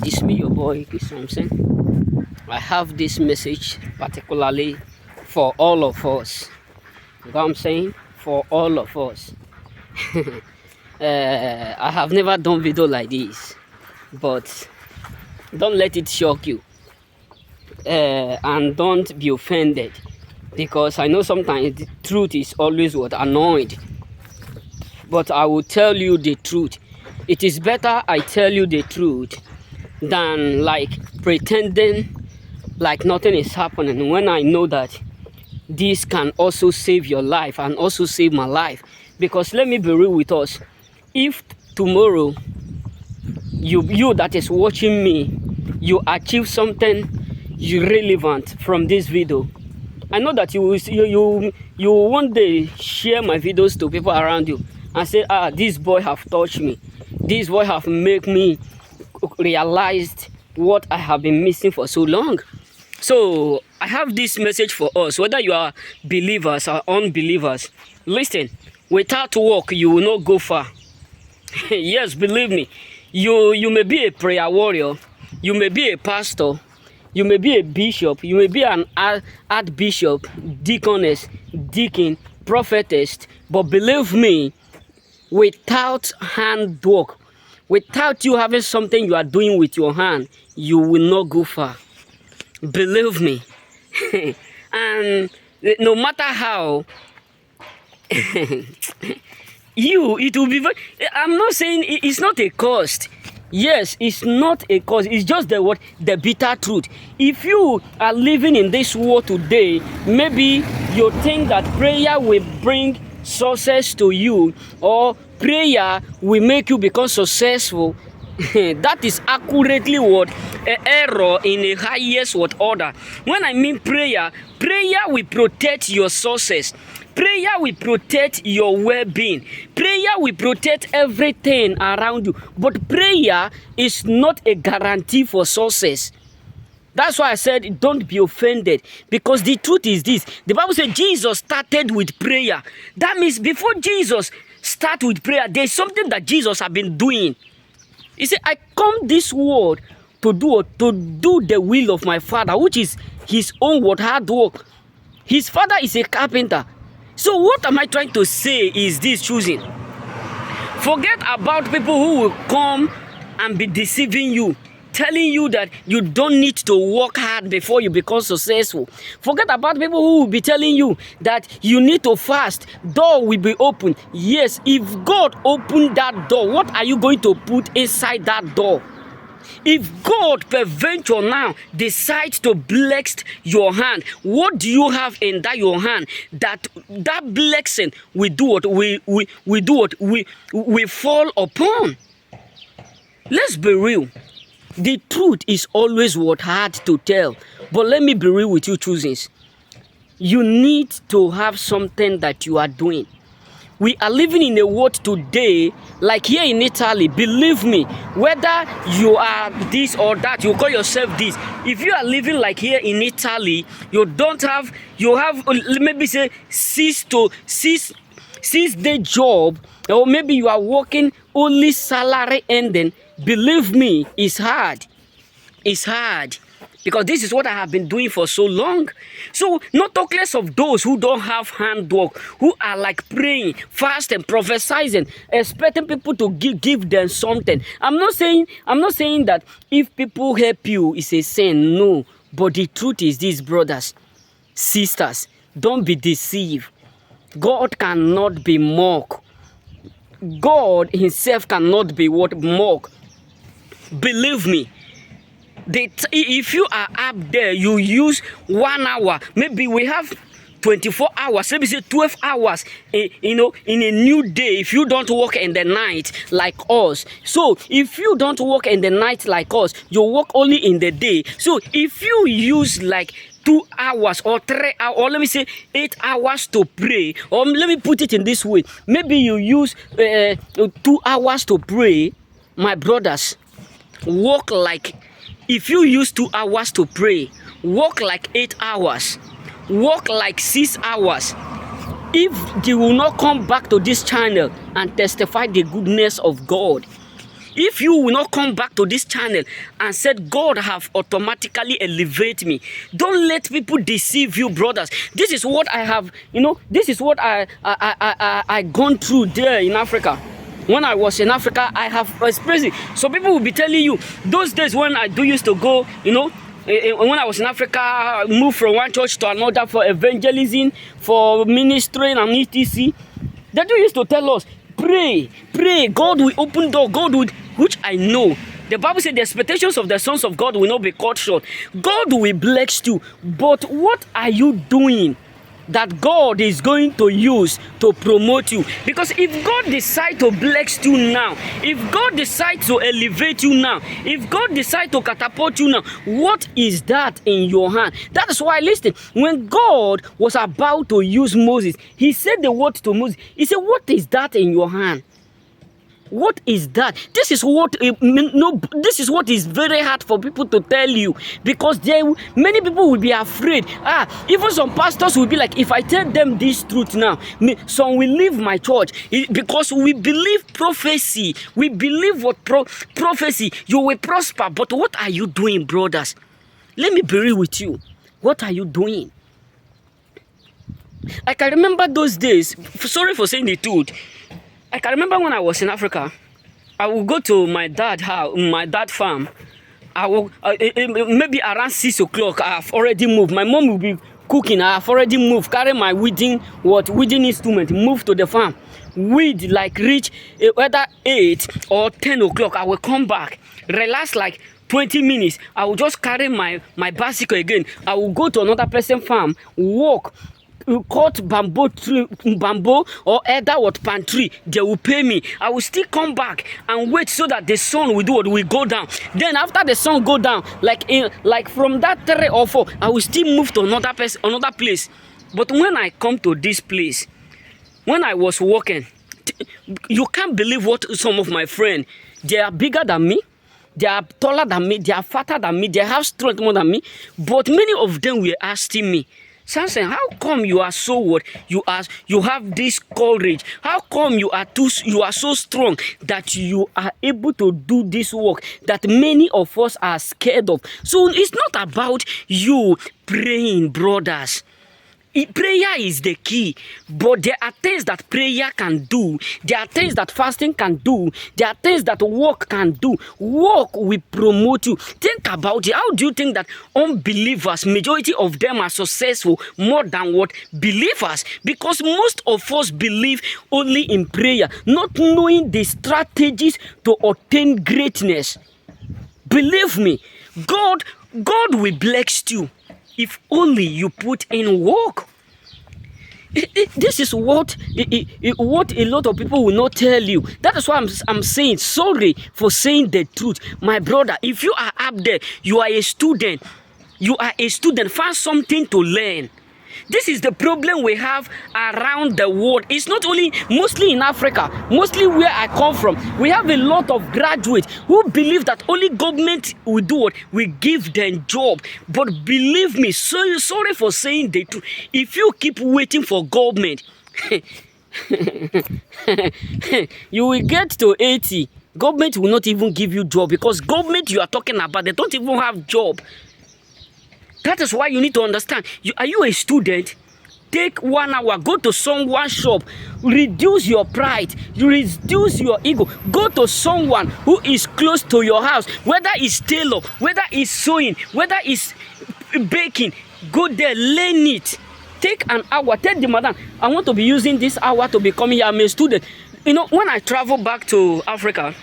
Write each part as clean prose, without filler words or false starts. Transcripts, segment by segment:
It's me, your boy, Chris Thompson. I have this message particularly for all of us. You know what I'm saying? For all of us. I have never done video like this, but don't let it shock you. And don't be offended, because I know sometimes the truth is always what annoyed. But I will tell you the truth. It is better I tell you the truth than like pretending like nothing is happening, when I know that this can also save your life and also save my life. Because let me be real with us, if tomorrow you that is watching me, you achieve something relevant from this video, I know that you will one day share my videos to people around you and say, this boy have touched me, this boy have made me realized what I have been missing for so long. So I have this message for us, whether you are believers or unbelievers. Listen, without work you will not go far. Yes, believe me. You may be a prayer warrior, you may be a pastor, you may be a bishop, you may be an archbishop, deaconess, deacon, prophetess, but believe me, without handwork, without you having something you are doing with your hand, you will not go far. Believe me. And no matter how it will be very, I'm not saying it's not a cost. Yes, it's not a cost. It's just the bitter truth. If you are living in this world today, maybe you think that prayer will bring success to you, or prayer will make you become successful. That is accurately what error in the highest order. When I mean prayer will protect your sources. Prayer will protect your well-being. Prayer will protect everything around you. But prayer is not a guarantee for success. That's why I said don't be offended, because the truth is this. The Bible said Jesus started with prayer. That means before Jesus started with prayer, there's something that Jesus has been doing. He said, I come this world to do the will of my Father, which is his own hard work. His father is a carpenter. So what am I trying to say is this, choosing. Forget about people who will come and be deceiving you, telling you that you don't need to work hard before you become successful. Forget about people who will be telling you that you need to fast, door will be open. Yes, if God opened that door, what are you going to put inside that door? If God peradventure now decides to bless your hand, what do you have in that your hand that blessing will do what we fall upon? Let's be real. The truth is always hard to tell. But let me be real with you, choosings. You need to have something that you are doing. We are living in a world today, like here in Italy, believe me, whether you are this or that, you call yourself this. If you are living like here in Italy, you have maybe say 6 day job, or maybe you are working only salary ending. Believe me, it's hard. It's hard. Because this is what I have been doing for so long. So, not talk less of those who don't have handwork, who are like praying, fasting, prophesying, expecting people to give them something. I'm not saying that if people help you, it's a sin. No. But the truth is this, brothers, sisters, don't be deceived. God cannot be mocked. God himself cannot be mocked. Believe me. If you are up there, you use 1 hour. Maybe we have 24 hours. Maybe say 12 hours. In a new day. If you don't work in the night like us. So if you don't work in the night like us, you work only in the day. So if you use like 2 hours or 3 hours, or let me say 8 hours to pray, or let me put it in this way. Maybe you use 2 hours to pray, my brothers. Work like. If you use 2 hours to pray, work like 8 hours, work like 6 hours. If you will not come back to this channel and testify the goodness of God, If you will not come back to this channel and said, God have automatically elevated me, don't let people deceive you, brothers. This is what I have, this is what I gone through there in Africa. When I was in Africa, I have experienced it. So people will be telling you, those days when I used to go, when I was in Africa, I moved from one church to another for evangelism, for ministering and etc. They used to tell us, pray, God will open door, which I know. The Bible said the expectations of the sons of God will not be cut short. God will bless you, but what are you doing that God is going to use to promote you? Because if God decides to bless you now, if God decides to elevate you now, if God decides to catapult you now, what is that in your hand? That is why, listen, when God was about to use Moses, he said the word to Moses. He said, what is that in your hand? What is that? This is what this is what is very hard for people to tell you, because many people will be afraid. Even some pastors will be like, if I tell them this truth now, some will leave my church, because we believe prophecy. We believe what prophecy, you will prosper. But what are you doing, brothers? Let me be real with you. What are you doing? I can remember those days. Sorry for saying the truth. I can remember when I was in Africa, I would go to my dad's house, my dad's farm. I will maybe around 6 o'clock. I've already moved. My mom will be cooking. I've already moved. Carry my weeding instrument. Move to the farm. Weed like reach whether 8 or 10 o'clock. I will come back. Relax like 20 minutes. I will just carry my bicycle again. I will go to another person's farm. Walk. Cut bamboo or either what palm tree, they will pay me. I will still come back and wait so that the sun will go down. Then after the sun go down, like from that 3 or 4, I will still move to another place. But when I come to this place, when I was walking, you can't believe what some of my friends, they are bigger than me. They are taller than me. They are fatter than me. They have strength more than me. But many of them were asking me, Samson, how come you are so what? You have this courage. How come you are so strong that you are able to do this work that many of us are scared of? So it's not about you praying, brothers. Prayer is the key, but there are things that prayer can do. There are things that fasting can do. There are things that work can do. Work will promote you. Think about it. How do you think that unbelievers, majority of them are successful more than what believers? Because most of us believe only in prayer, not knowing the strategies to attain greatness. Believe me, God will bless you if only you put in work. This is what a lot of people will not tell you. That is why I'm saying, sorry for saying the truth. My brother, if you are up there, you are a student. Find something to learn. This is the problem we have around the world. It's not only, mostly in Africa, mostly where I come from. We have a lot of graduates who believe that only government will do what? We give them job. But believe me, sorry for saying the truth. If you keep waiting for government, you will get to 80. Government will not even give you job, because government you are talking about, they don't even have job. That is why you need to understand. Are you a student? Take 1 hour, go to someone's shop, reduce your pride, reduce your ego. Go to someone who is close to your house, whether it's tailor, whether it's sewing, whether it's baking. Go there, learn it. Take an hour. Tell the madam, I want to be using this hour to become here. I'm a student. When I travel back to Africa,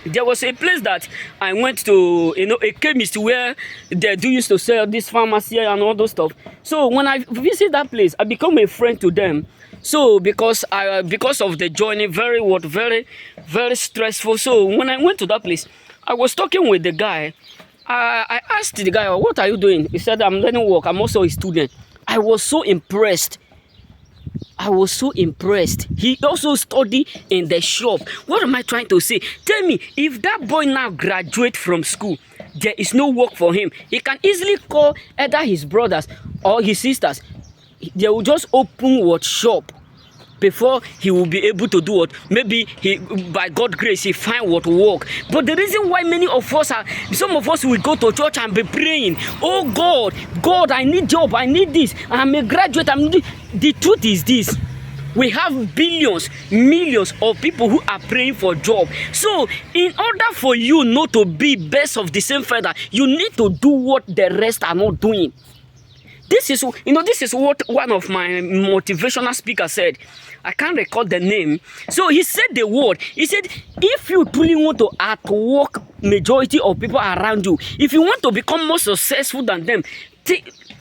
there was a place that I went to, a chemist where they used to sell this pharmacy and all those stuff. So when I visit that place, I become a friend to them. So because of the journey, very, very stressful. So when I went to that place, I was talking with the guy. I asked the guy, what are you doing? He said, I'm learning work. I'm also a student. I was so impressed. He also studied in the shop. What am I trying to say? Tell me, if that boy now graduate from school, there is no work for him. He can easily call either his brothers or his sisters. They will just open what shop. before he will be able to do what? Maybe he, by God's grace, he find what work. But the reason why many of us are, some of us will go to church and be praying, oh God, I need job, I need this, I'm a graduate, the truth is this. We have billions, millions of people who are praying for job. So, in order for you not to be best of the same feather, you need to do what the rest are not doing. This is what one of my motivational speakers said. I can't recall the name. So he said the word. He said, if you truly want to outwork majority of people around you, if you want to become more successful than them,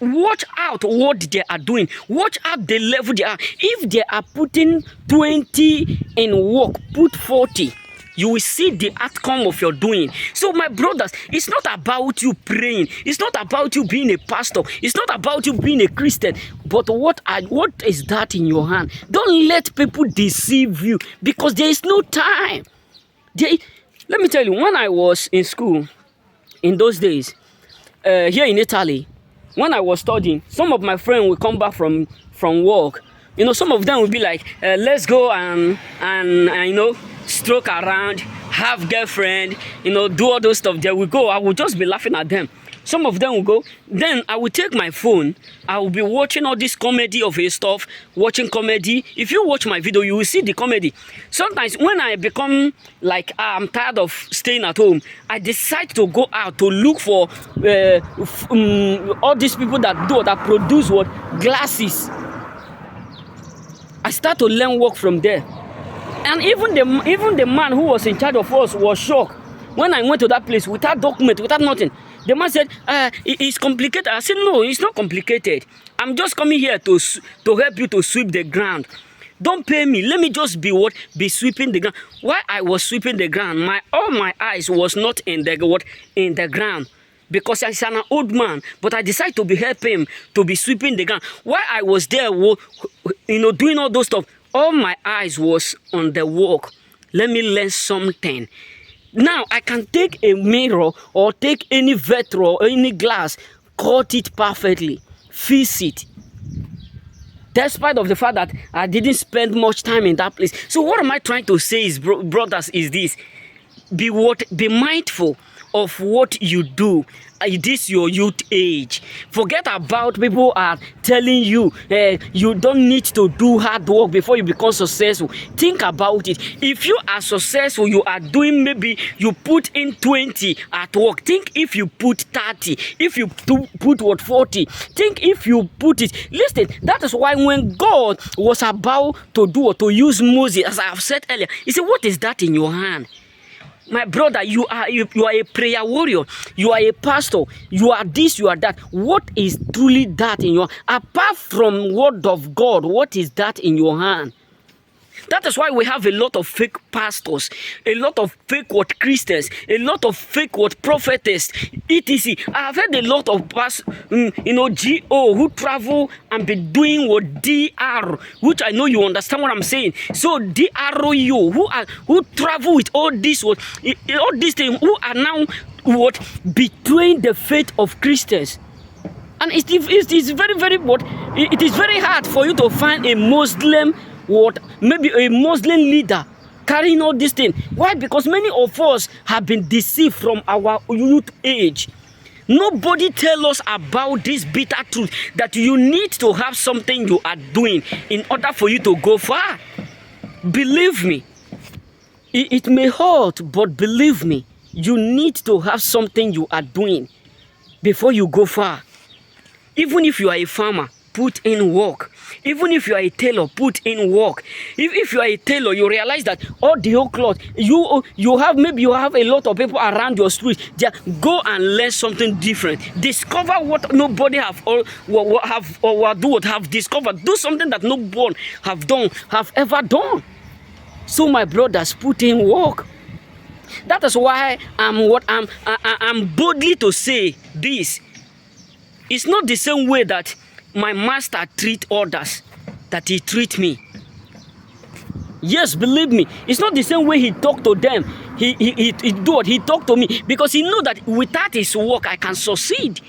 watch out what they are doing. Watch out the level they are. If they are putting 20 in work, put 40. You will see the outcome of your doing. So my brothers, it's not about you praying. It's not about you being a pastor. It's not about you being a Christian. But what is that in your hand? Don't let people deceive you, because there is no time. Let me tell you, when I was in school, in those days, here in Italy, when I was studying, some of my friends would come back from work. You know, some of them would be like, let's go and stroke around, have girlfriend, do all those stuff. They will go. I will just be laughing at them. Some of them will go. Then I will take my phone. I will be watching all this comedy of his stuff, watching comedy. If you watch my video, you will see the comedy. Sometimes when I become like, I'm tired of staying at home, I decide to go out to look for all these people that produce what? Glasses. I start to learn work from there. And even the man who was in charge of us was shocked when I went to that place without document, without nothing. The man said, it's complicated. I said, no, it's not complicated. I'm just coming here to help you to sweep the ground. Don't pay me. Let me just be sweeping the ground. While I was sweeping the ground, all my eyes was not in the ground. Because I'm an old man, but I decided to be helping him to be sweeping the ground. While I was there, doing all those stuff, all my eyes was on the work. Let me learn something. Now I can take a mirror or take any vector or any glass, cut it perfectly, fix it. Despite of the fact that I didn't spend much time in that place. So what am I trying to say is, brothers, is this: be mindful of what you do. This your youth age. Forget about people are telling you you don't need to do hard work before you become successful. Think about it. If you are successful, you are doing, maybe you put in 20 at work. Think if you put 30. If you put 40. Think if you put it. Listen, that is why when God was about to use Moses, as I have said earlier, he said, what is that in your hand? My brother, you are a prayer warrior. You are a pastor. You are this, you are that. What is truly that in your hand? Apart from word of God, what is that in your hand? That is why we have a lot of fake pastors, a lot of fake Christians, a lot of fake prophetess, etc. I have heard a lot of GO who travel and be doing what DR, which I know you understand what I'm saying. So DRO who travel with all these things, who are now betraying the faith of Christians. And it is very, very it is very hard for you to find a Muslim, maybe a Muslim leader carrying all these things. Why? Because many of us have been deceived from our youth age. Nobody tell us about this bitter truth that you need to have something you are doing in order for you to go far. Believe me, it may hurt, but believe me, you need to have something you are doing before you go far. Even if you are a farmer, put in work. Even if you are a tailor, put in work. If you are a tailor, you realize that all the whole cloth you have a lot of people around your street. Just go and learn something different. Discover what nobody have discovered. Do something that no one have ever done. So my brothers, put in work. That is why I'm boldly to say this. It's not the same way that my master treat others that he treat me. Yes, believe me, it's not the same way he talk to them. He talk to me, because he know that without his work I can succeed.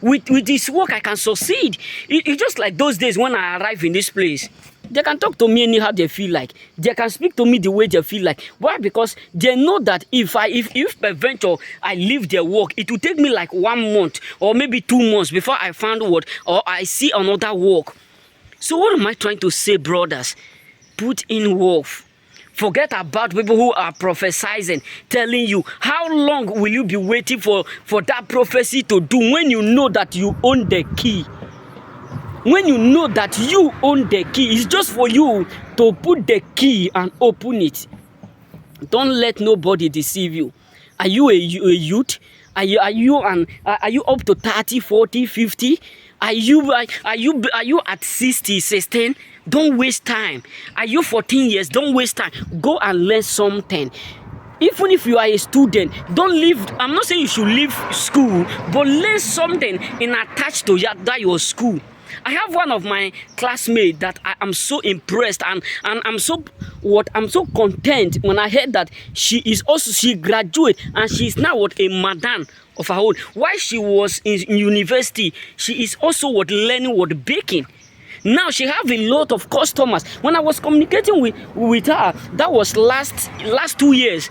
With his work I can succeed. It's just like those days when I arrived in this place. They can talk to me anyhow they feel like. They can speak to me the way they feel like. Why? Because they know that if peradventure I leave their work, it will take me like 1 month or maybe 2 months before I find what or I see another work. So what am I trying to say, brothers? Put in work. Forget about people who are prophesying, telling you how long will you be waiting for that prophecy to do when you know that you own the key. When you know that you own the key, it's just for you to put the key and open it. Don't let nobody deceive you. Are you a youth? Are you up to 30, 40, 50? Are you at 60, 16? Don't waste time. Are you 14 years? Don't waste time. Go and learn something. Even if you are a student, don't leave. I'm not saying you should leave school, but learn something in attached to that your school. I have one of my classmates that I am so impressed and I'm so content when I heard that she graduated and she is now a madam of her own. While she was in university, she is also learning baking. Now she have a lot of customers. When I was communicating with her, that was last 2 years.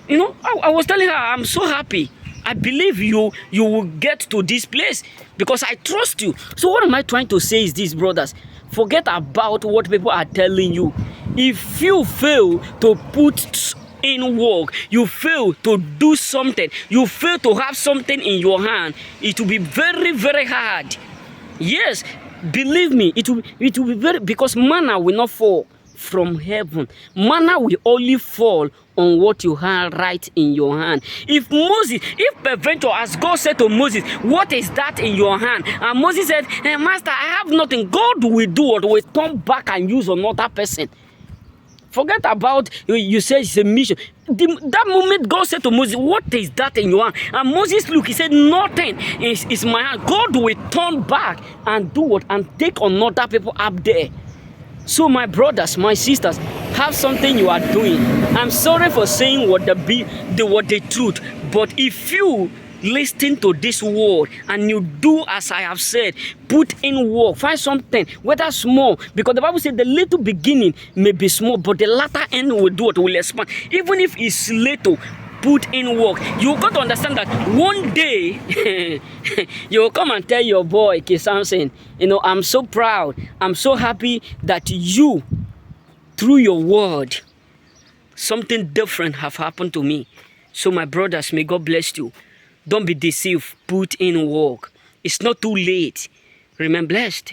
You know, I was telling her I'm so happy. I believe you will get to this place because I trust you. So what am I trying to say is this, brothers? Forget about what people are telling you. If you fail to put in work, you fail to do something, you fail to have something in your hand, it will be very, very hard. Yes, believe me, it will be very, because manna will not fall from heaven. Manna will only fall on what you have right in your hand. If peradventure, as God said to Moses, what is that in your hand? And Moses said, hey, Master, I have nothing. God will do what? Will turn back and use another person. Forget about you say it's a mission. That moment God said to Moses, what is that in your hand? And Moses looked, he said, nothing is my hand. God will turn back and do what? And take another people up there. So my brothers, my sisters, have something you are doing. I'm sorry for saying the truth, but if you listen to this word and you do as I have said, put in work, find something, whether small, because the Bible said the little beginning may be small, but the latter end will do what will expand. Even if it's little, put in work. You got to understand that one day you will come and tell your boy K. Samson, you know, I'm so proud, I'm so happy that you, through your word, something different have happened to me. So my brothers, may God bless you. Don't be deceived. Put in work. It's not too late. Remain blessed.